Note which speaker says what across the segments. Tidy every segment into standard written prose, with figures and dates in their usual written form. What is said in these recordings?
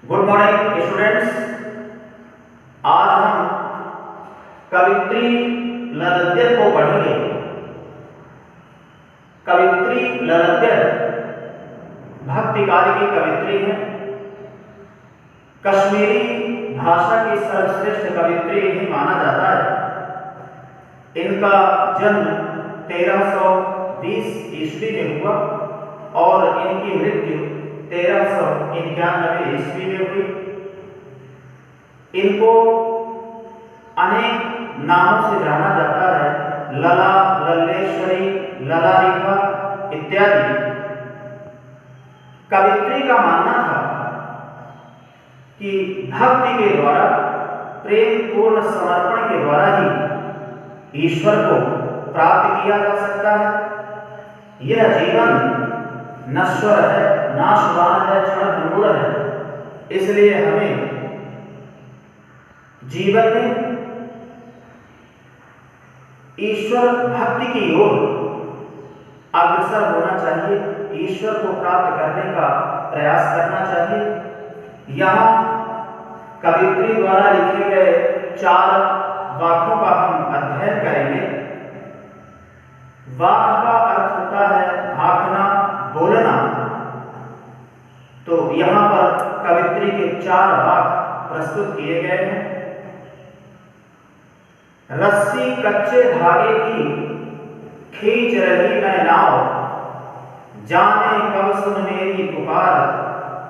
Speaker 1: Good morning students. आज हम कवित्री ललद्य को पढ़ेंगे। कवित्री ललद्य भक्तिकाल की कवित्री है। कश्मीरी भाषा की सर्वश्रेष्ठ कवित्री इन्हें माना जाता है। इनका जन्म 1320 ईस्वी में हुआ और इनकी मृत्यु 1391 ईस्वी में हुई। इनको अनेक नामों से जाना जाता है, लला, लल्लेश्वरी, ललारिका इत्यादि। कवित्री का मानना था कि भक्ति के द्वारा, प्रेम पूर्ण समर्पण के द्वारा ही ईश्वर को प्राप्त किया जा सकता है। यह जीवन नश्वर है, नाशवान है, क्षणभंगुर है। इसलिए हमें जीवन में ईश्वर भक्ति की ओर अग्रसर होना चाहिए, ईश्वर को प्राप्त करने का प्रयास करना चाहिए। यहाँ कवित्री द्वारा लिखे गए 4 वाक्यों का हम अध्ययन करेंगे। वाक्य का अर्थ होता है भाखना, बोलना। तो यहाँ पर कवित्री के 4 वाक्य प्रस्तुत किए गए हैं। रस्सी कच्चे धागे की खींच रही मैं नाव, जाने कब सुन मेरी पुकार,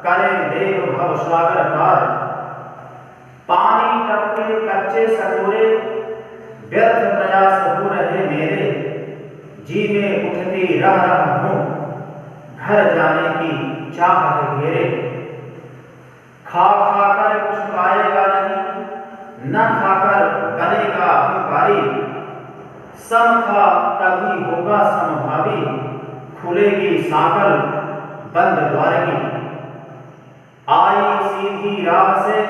Speaker 1: करे देव भव सागर पार। पानी टपके कच्चे सकोरे, व्यर्थ प्रयास हो रहे मेरे, जी में उठती रह रहा हूँ, घर जाने की चाह है घेरे। खा खाकर कुछ पाएगा नहीं, न खाकर बनेगा भिखारी। सम खा तभी होगा समभावी, खुलेगी साकल बंद द्वार की। आई सीधी राह से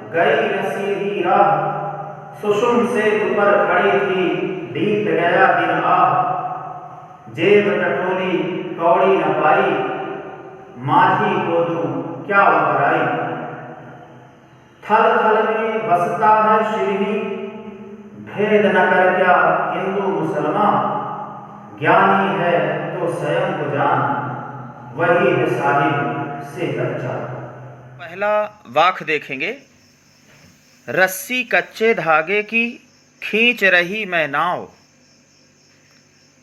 Speaker 1: गई न सीधी राह, सुषुम से ऊपर खड़ी थी बीत गया दिन आह। जेब टटोली कौड़ी न पाई, माझी को दूं क्या उतराई। थल थल में बसता है शिवनी, भेद न कर क्या हिंदू मुसलमान। ज्ञानी है तो स्वयं को जान, वही है साहिब से कच्चा।
Speaker 2: पहला वाक्य देखेंगे। रस्सी कच्चे धागे की खींच रही मैं नाव,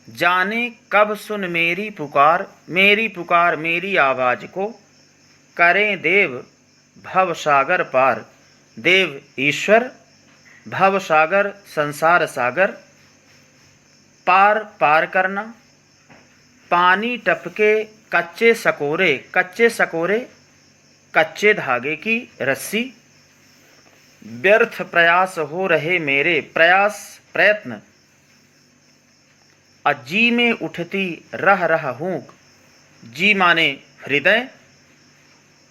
Speaker 2: जाने कब सुन मेरी पुकार, मेरी पुकार मेरी आवाज को, करें देव भव सागर पार। देव ईश्वर, भव सागर संसार सागर, पार पार करना। पानी टपके कच्चे सकोरे, कच्चे सकोरे कच्चे धागे की रस्सी। व्यर्थ प्रयास हो रहे मेरे, प्रयास प्रयत्न। जी में उठती रह रह हूँक, जी माने हृदय,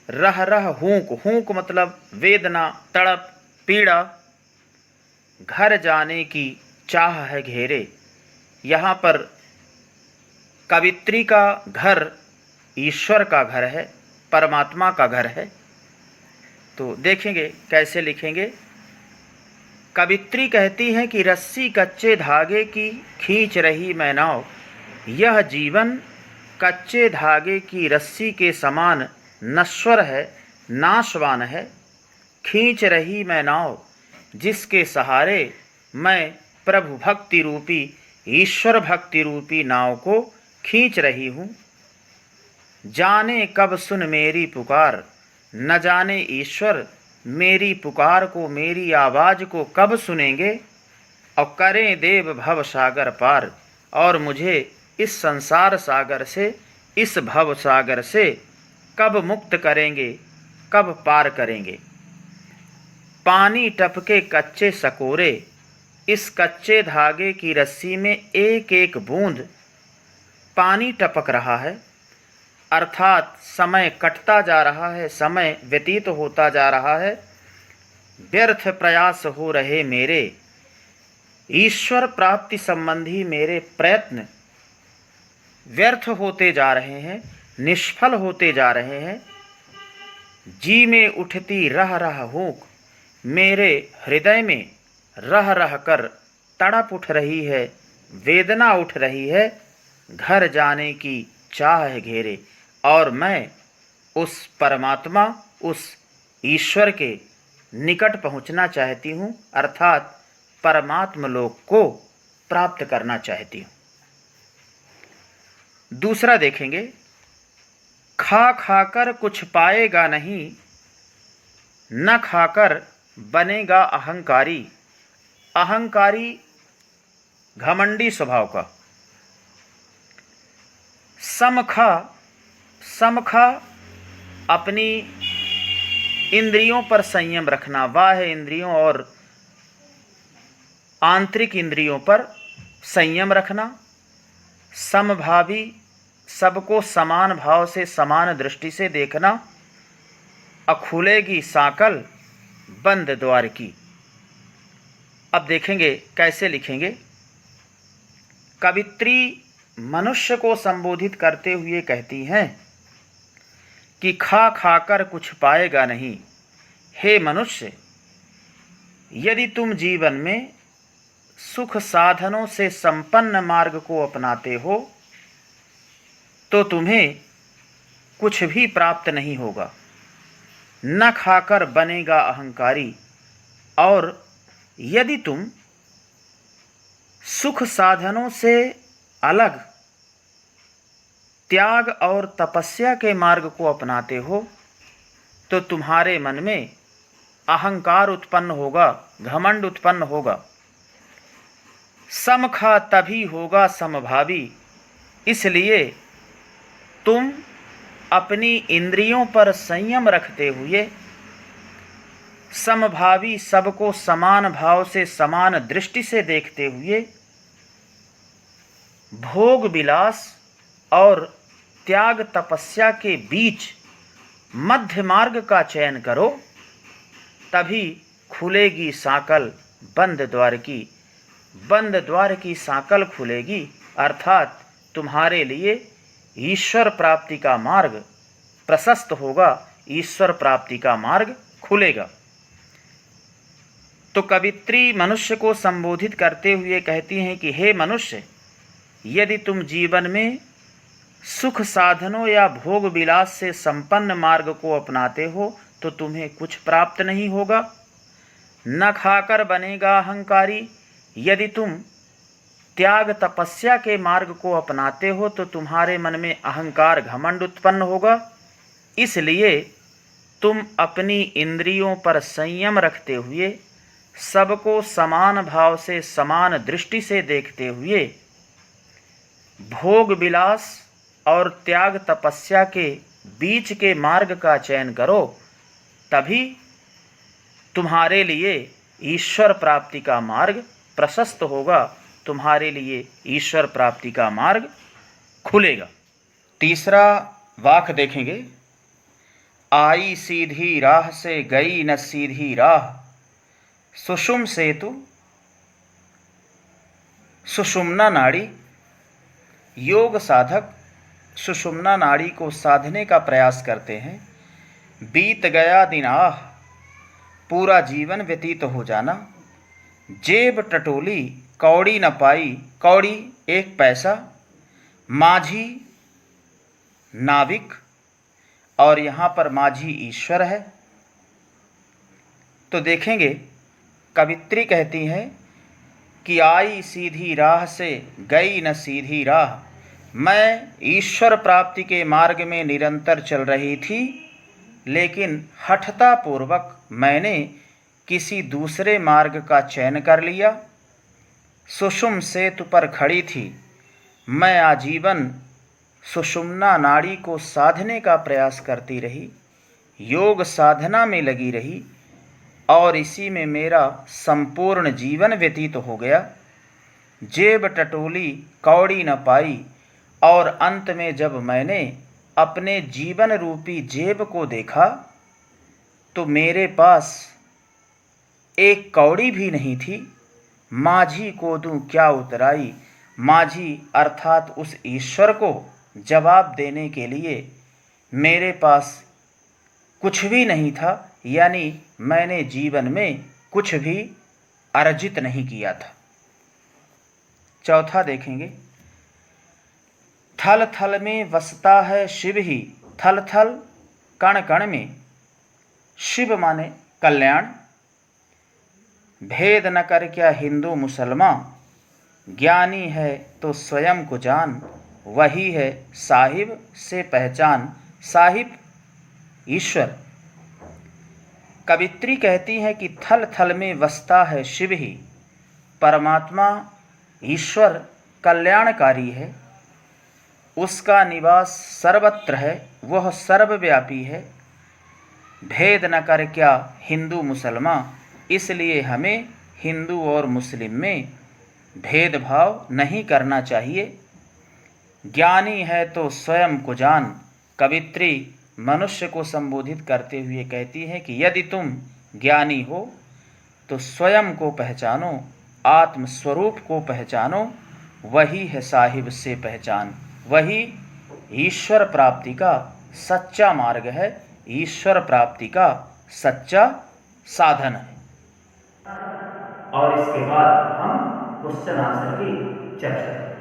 Speaker 2: रह रह हूँक, हूँक मतलब वेदना, तड़प, पीड़ा। घर जाने की चाह है घेरे। यहाँ पर कवित्री का घर ईश्वर का घर है, परमात्मा का घर है। तो देखेंगे कैसे लिखेंगे। कवित्री कहती हैं कि रस्सी कच्चे धागे की खींच रही मैं नाव, यह जीवन कच्चे धागे की रस्सी के समान नश्वर है, नाशवान है। खींच रही मैं नाव, जिसके सहारे मैं प्रभु भक्ति रूपी, ईश्वर भक्ति रूपी नाव को खींच रही हूँ। जाने कब सुन मेरी पुकार, न जाने ईश्वर मेरी पुकार को, मेरी आवाज़ को कब सुनेंगे। और करें देव भव सागर पार, और मुझे इस संसार सागर से, इस भव सागर से कब मुक्त करेंगे, कब पार करेंगे। पानी टपके कच्चे सकोरे, इस कच्चे धागे की रस्सी में एक एक बूंद पानी टपक रहा है, अर्थात समय कटता जा रहा है, समय व्यतीत होता जा रहा है। व्यर्थ प्रयास हो रहे मेरे, ईश्वर प्राप्ति संबंधी मेरे प्रयत्न व्यर्थ होते जा रहे हैं, निष्फल होते जा रहे हैं। जी में उठती रह रह हूक, मेरे हृदय में रह रह कर तड़प उठ रही है, वेदना उठ रही है। घर जाने की चाह है घेरे, और मैं उस परमात्मा, उस ईश्वर के निकट पहुंचना चाहती हूँ, अर्थात परमात्म लोक को प्राप्त करना चाहती हूँ। दूसरा देखेंगे, खा खाकर कुछ पाएगा नहीं, न खाकर बनेगा अहंकारी। अहंकारी घमंडी स्वभाव का। समखा, समखा अपनी इंद्रियों पर संयम रखना, बाह्य इंद्रियों और आंतरिक इंद्रियों पर संयम रखना। समभावी, सबको समान भाव से समान दृष्टि से देखना। अखुलेगी साकल बंद द्वार की। अब देखेंगे कैसे लिखेंगे। कवित्री मनुष्य को संबोधित करते हुए कहती हैं कि खा खाकर कुछ पाएगा नहीं। हे मनुष्य, यदि तुम जीवन में सुख साधनों से संपन्न मार्ग को अपनाते हो तो तुम्हें कुछ भी प्राप्त नहीं होगा। न खाकर बनेगा अहंकारी। और यदि तुम सुख साधनों से अलग त्याग और तपस्या के मार्ग को अपनाते हो तो तुम्हारे मन में अहंकार उत्पन्न होगा, घमंड उत्पन्न होगा। समखा तभी होगा समभावी। इसलिए तुम अपनी इंद्रियों पर संयम रखते हुए समभावी, सबको समान भाव से समान दृष्टि से देखते हुए भोग विलास और त्याग तपस्या के बीच मध्य मार्ग का चयन करो, तभी खुलेगी साकल बंद द्वार की। बंद द्वार की साकल खुलेगी, अर्थात तुम्हारे लिए ईश्वर प्राप्ति का मार्ग प्रशस्त होगा, ईश्वर प्राप्ति का मार्ग खुलेगा। तो कवित्री मनुष्य को संबोधित करते हुए कहती हैं कि हे मनुष्य, यदि तुम जीवन में सुख साधनों या भोग विलास से संपन्न मार्ग को अपनाते हो तो तुम्हें कुछ प्राप्त नहीं होगा। न खाकर बनेगा अहंकारी। यदि तुम त्याग तपस्या के मार्ग को अपनाते हो तो तुम्हारे मन में अहंकार घमंड उत्पन्न होगा। इसलिए तुम अपनी इंद्रियों पर संयम रखते हुए सबको समान भाव से समान दृष्टि से देखते हुए भोग विलास और त्याग तपस्या के बीच के मार्ग का चयन करो, तभी तुम्हारे लिए ईश्वर प्राप्ति का मार्ग प्रशस्त होगा, तुम्हारे लिए ईश्वर प्राप्ति का मार्ग खुलेगा। तीसरा वाक्य देखेंगे, आई सीधी राह से गई न सीधी राह, सुषुम सेतु सुषुम्ना नाड़ी। योग साधक सुषुम्ना नाड़ी को साधने का प्रयास करते हैं। बीत गया दिन आह, पूरा जीवन व्यतीत हो जाना। जेब टटोली कौड़ी न पाई, कौड़ी एक पैसा। माझी नाविक, और यहाँ पर माझी ईश्वर है। तो देखेंगे कवित्री कहती है कि आई सीधी राह से गई न सीधी राह। मैं ईश्वर प्राप्ति के मार्ग में निरंतर चल रही थी, लेकिन हठतापूर्वक मैंने किसी दूसरे मार्ग का चयन कर लिया। सुषुम सेतु पर खड़ी थी, मैं आजीवन सुषुम्ना नाड़ी को साधने का प्रयास करती रही, योग साधना में लगी रही, और इसी में मेरा संपूर्ण जीवन व्यतीत हो गया। जेब टटोली कौड़ी न पाई, और अंत में जब मैंने अपने जीवन रूपी जेब को देखा तो मेरे पास एक कौड़ी भी नहीं थी। माझी को दूं क्या उतराई। माझी अर्थात उस ईश्वर को जवाब देने के लिए मेरे पास कुछ भी नहीं था, यानी मैंने जीवन में कुछ भी अर्जित नहीं किया था। चौथा देखेंगे, थल थल में वसता है शिव ही, थल थल कण कण में, शिव माने कल्याण। भेद न कर क्या हिंदू मुसलमान, ज्ञानी है तो स्वयं को जान, वही है साहिब से पहचान। साहिब ईश्वर। कवित्री कहती है कि थल थल में वसता है शिव ही, परमात्मा ईश्वर कल्याणकारी है, उसका निवास सर्वत्र है, वह सर्वव्यापी है। भेद न कर क्या हिंदू मुसलमान, इसलिए हमें हिंदू और मुस्लिम में भेदभाव नहीं करना चाहिए। ज्ञानी है तो स्वयं को जान, कवित्री मनुष्य को संबोधित करते हुए कहती है कि यदि तुम ज्ञानी हो तो स्वयं को पहचानो, आत्मस्वरूप को पहचानो, वही है साहिब से पहचान, वही ईश्वर प्राप्ति का सच्चा मार्ग है, ईश्वर प्राप्ति का सच्चा साधन है।
Speaker 1: और इसके बाद हम क्वेश्चन आंसर की चर्चा करेंगे।